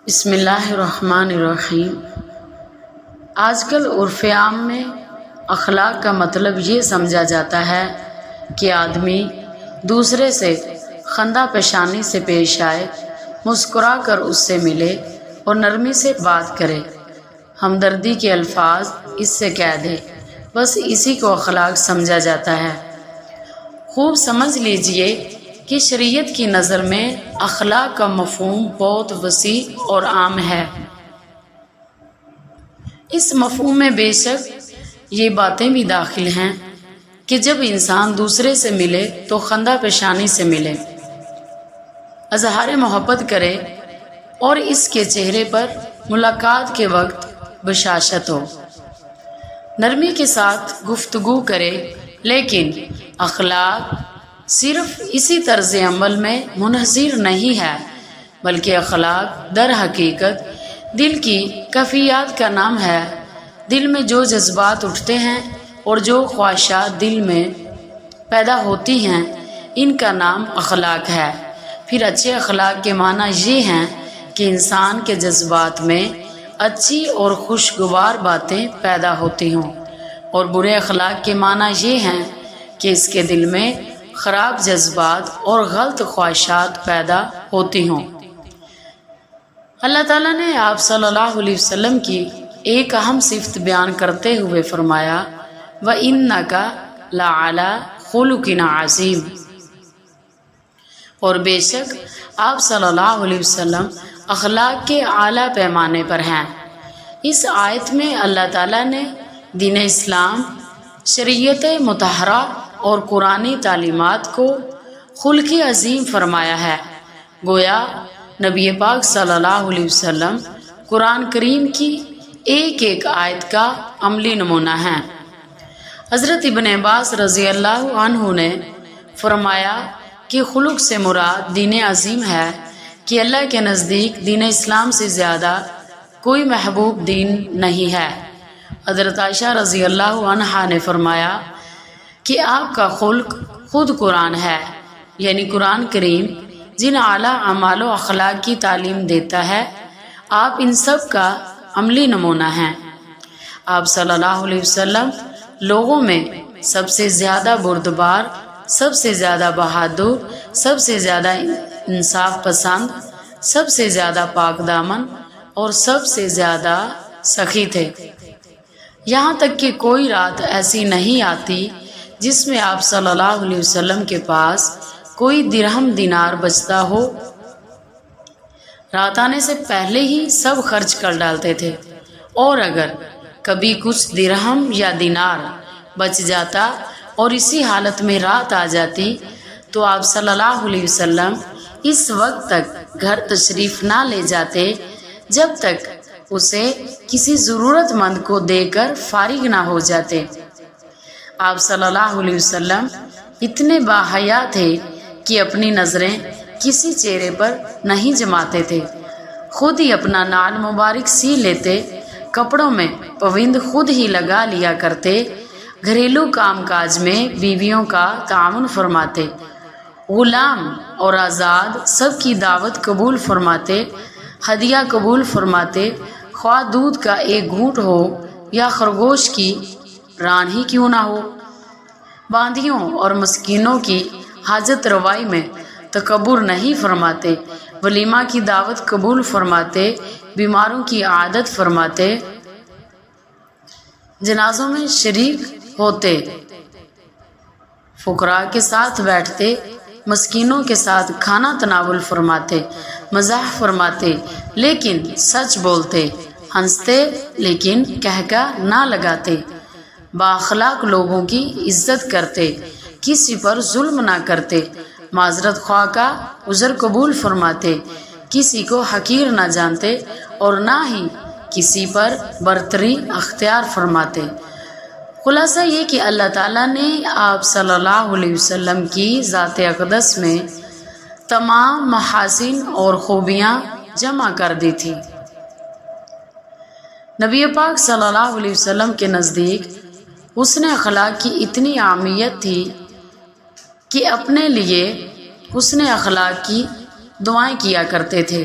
بسم اللہ الرحمن الرحیم۔ آج کل عرف عام میں اخلاق کا مطلب یہ سمجھا جاتا ہے کہ آدمی دوسرے سے خندہ پیشانی سے پیش آئے، مسکرا کر اس سے ملے اور نرمی سے بات کرے، ہمدردی کے الفاظ اس سے کہہ دے، بس اسی کو اخلاق سمجھا جاتا ہے۔ خوب سمجھ لیجئے کہ شریعت کی نظر میں اخلاق کا مفہوم بہت وسیع اور عام ہے۔ اس مفہوم میں بے شک یہ باتیں بھی داخل ہیں کہ جب انسان دوسرے سے ملے تو خندہ پیشانی سے ملے، اظہار محبت کرے اور اس کے چہرے پر ملاقات کے وقت بشاشت ہو، نرمی کے ساتھ گفتگو کرے۔ لیکن اخلاق صرف اسی طرز عمل میں منحصر نہیں ہے، بلکہ اخلاق در حقیقت دل کی کیفیات کا نام ہے۔ دل میں جو جذبات اٹھتے ہیں اور جو خواہشات دل میں پیدا ہوتی ہیں، ان کا نام اخلاق ہے۔ پھر اچھے اخلاق کے معنی یہ ہیں کہ انسان کے جذبات میں اچھی اور خوشگوار باتیں پیدا ہوتی ہوں، اور برے اخلاق کے معنی یہ ہیں کہ اس کے دل میں خراب جذبات اور غلط خواہشات پیدا ہوتی ہوں۔ اللہ تعالیٰ نے آپ صلی اللہ علیہ وسلم کی ایک اہم صفت بیان کرتے ہوئے فرمایا، وَإِنَّكَ لَعَلَىٰ خُلُقٍ عَظِيمٍ، اور بے شک آپ صلی اللہ علیہ وسلم اخلاق کے اعلیٰ پیمانے پر ہیں۔ اس آیت میں اللہ تعالیٰ نے دین اسلام، شریعت مطہرہ اور قرآنی تعلیمات کو خلق عظیم فرمایا ہے۔ گویا نبی پاک صلی اللہ علیہ وسلم قرآن کریم کی ایک ایک آیت کا عملی نمونہ ہیں۔ حضرت ابن عباس رضی اللہ عنہ نے فرمایا کہ خلق سے مراد دین عظیم ہے، کہ اللہ کے نزدیک دین اسلام سے زیادہ کوئی محبوب دین نہیں ہے۔ حضرت عائشہ رضی اللہ عنہا نے فرمایا کہ آپ کا خلق خود قرآن ہے، یعنی قرآن کریم جن اعلیٰ اعمال و اخلاق کی تعلیم دیتا ہے، آپ ان سب کا عملی نمونہ ہیں۔ آپ صلی اللہ علیہ وسلم لوگوں میں سب سے زیادہ بردبار، سب سے زیادہ بہادر، سب سے زیادہ انصاف پسند، سب سے زیادہ پاک دامن اور سب سے زیادہ سخی تھے۔ یہاں تک کہ کوئی رات ایسی نہیں آتی جس میں آپ صلی اللہ علیہ وسلم کے پاس کوئی درہم دینار بچتا ہو۔ رات آنے سے پہلے ہی سب خرچ کر ڈالتے تھے، اور اگر کبھی کچھ درہم یا دینار بچ جاتا اور اسی حالت میں رات آ جاتی تو آپ صلی اللہ علیہ وسلم اس وقت تک گھر تشریف نہ لے جاتے جب تک اسے کسی ضرورت مند کو دے کر فارغ نہ ہو جاتے۔ آپ صلی اللہ علیہ وسلم اتنے باحیا تھے کہ اپنی نظریں کسی چہرے پر نہیں جماتے تھے، خود ہی اپنا نال مبارک سی لیتے، کپڑوں میں پوند خود ہی لگا لیا کرتے، گھریلو کام کاج میں بیویوں کا تعاون فرماتے، غلام اور آزاد سب کی دعوت قبول فرماتے، ہدیہ قبول فرماتے، خواہ دودھ کا ایک گھونٹ ہو یا خرگوش کی ران ہی کیوں نہ ہو۔ باندیوں اور مسکینوں کی حاجت روائی میں تکبر نہیں فرماتے، ولیمہ کی دعوت قبول فرماتے، بیماروں کی عادت فرماتے، جنازوں میں شریک ہوتے، فقراء کے ساتھ بیٹھتے، مسکینوں کے ساتھ کھانا تناول فرماتے، مزاح فرماتے لیکن سچ بولتے، ہنستے لیکن کہکا نہ لگاتے، بااخلاق لوگوں کی عزت کرتے، کسی پر ظلم نہ کرتے، معذرت خواہ کا عذر قبول فرماتے، کسی کو حقیر نہ جانتے اور نہ ہی کسی پر برتری اختیار فرماتے۔ خلاصہ یہ کہ اللہ تعالیٰ نے آپ صلی اللہ علیہ وسلم کی ذات اقدس میں تمام محاسن اور خوبیاں جمع کر دی تھی۔ نبی پاک صلی اللہ علیہ وسلم کے نزدیک حسن اخلاق کی اتنی اہمیت تھی کہ اپنے لیے حسن اخلاق کی دعائیں کیا کرتے تھے۔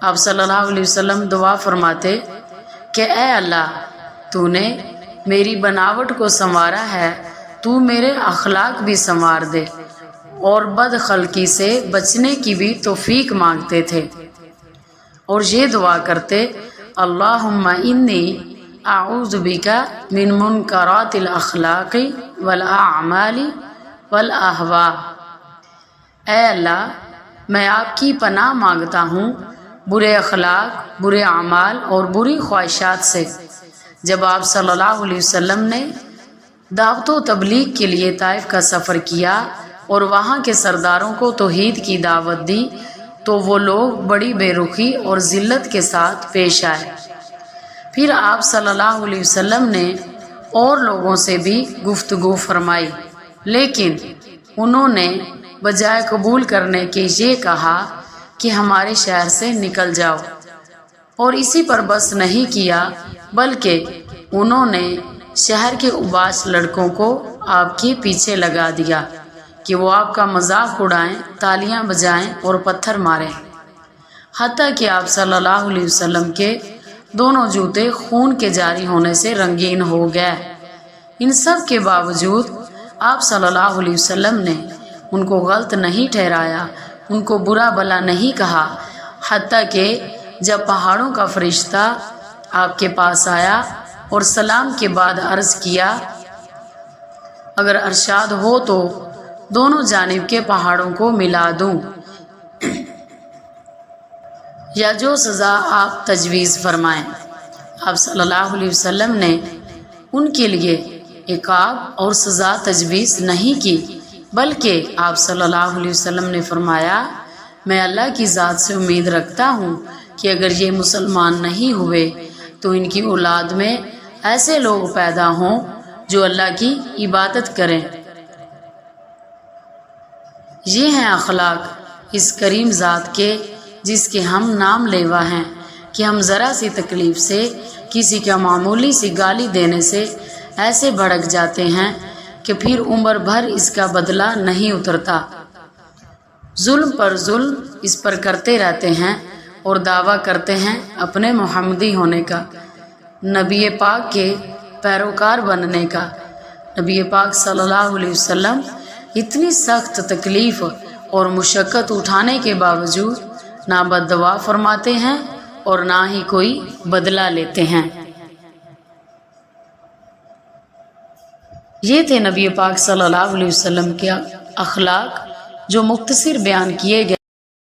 آپ صلی اللہ علیہ وسلم دعا فرماتے کہ اے اللہ، تو نے میری بناوٹ کو سنوارا ہے، تو میرے اخلاق بھی سنوار دے، اور بد خلقی سے بچنے کی بھی توفیق مانگتے تھے، اور یہ دعا کرتے اللہم انی اعوذ بک من منکرات الاخلاق والاعمال والاہواء۔ اے اللہ، میں آپ کی پناہ مانگتا ہوں برے اخلاق، برے اعمال اور بری خواہشات سے۔ جب آپ صلی اللہ علیہ وسلم نے دعوت و تبلیغ کے لیے طائف کا سفر کیا اور وہاں کے سرداروں کو توحید کی دعوت دی تو وہ لوگ بڑی بے رخی اور ذلت کے ساتھ پیش آئے۔ پھر آپ صلی اللہ علیہ وسلم نے اور لوگوں سے بھی گفتگو فرمائی، لیکن انہوں نے بجائے قبول کرنے کے یہ کہا کہ ہمارے شہر سے نکل جاؤ، اور اسی پر بس نہیں کیا بلکہ انہوں نے شہر کے اباس لڑکوں کو آپ کے پیچھے لگا دیا کہ وہ آپ کا مذاق اڑائیں، تالیاں بجائیں اور پتھر ماریں، حتیٰ کہ آپ صلی اللہ علیہ وسلم کے دونوں جوتے خون کے جاری ہونے سے رنگین ہو گئے۔ ان سب کے باوجود آپ صلی اللہ علیہ وسلم نے ان کو غلط نہیں ٹھہرایا، ان کو برا بھلا نہیں کہا، حتیٰ کہ جب پہاڑوں کا فرشتہ آپ کے پاس آیا اور سلام کے بعد عرض کیا اگر ارشاد ہو تو دونوں جانب کے پہاڑوں کو ملا دوں، یا جو سزا آپ تجویز فرمائیں۔ آپ صلی اللہ علیہ وسلم نے ان کے لیے عقاب اور سزا تجویز نہیں کی، بلکہ آپ صلی اللہ علیہ وسلم نے فرمایا میں اللہ کی ذات سے امید رکھتا ہوں کہ اگر یہ مسلمان نہیں ہوئے تو ان کی اولاد میں ایسے لوگ پیدا ہوں جو اللہ کی عبادت کریں۔ یہ ہیں اخلاق اس کریم ذات کے جس کے ہم نام لیوا ہیں کہ ہم ذرا سی تکلیف سے، کسی کا معمولی سی گالی دینے سے ایسے بھڑک جاتے ہیں کہ پھر عمر بھر اس کا بدلہ نہیں اترتا۔ ظلم پر ظلم اس پر کرتے رہتے ہیں اور دعویٰ کرتے ہیں اپنے محمدی ہونے کا، نبی پاک کے پیروکار بننے کا۔ نبی پاک صلی اللہ علیہ وسلم اتنی سخت تکلیف اور مشقت اٹھانے کے باوجود نہ بد دعا فرماتے ہیں اور نہ ہی کوئی بدلہ لیتے ہیں۔ یہ تھے نبی پاک صلی اللہ علیہ وسلم کے اخلاق جو مختصر بیان کیے گئے۔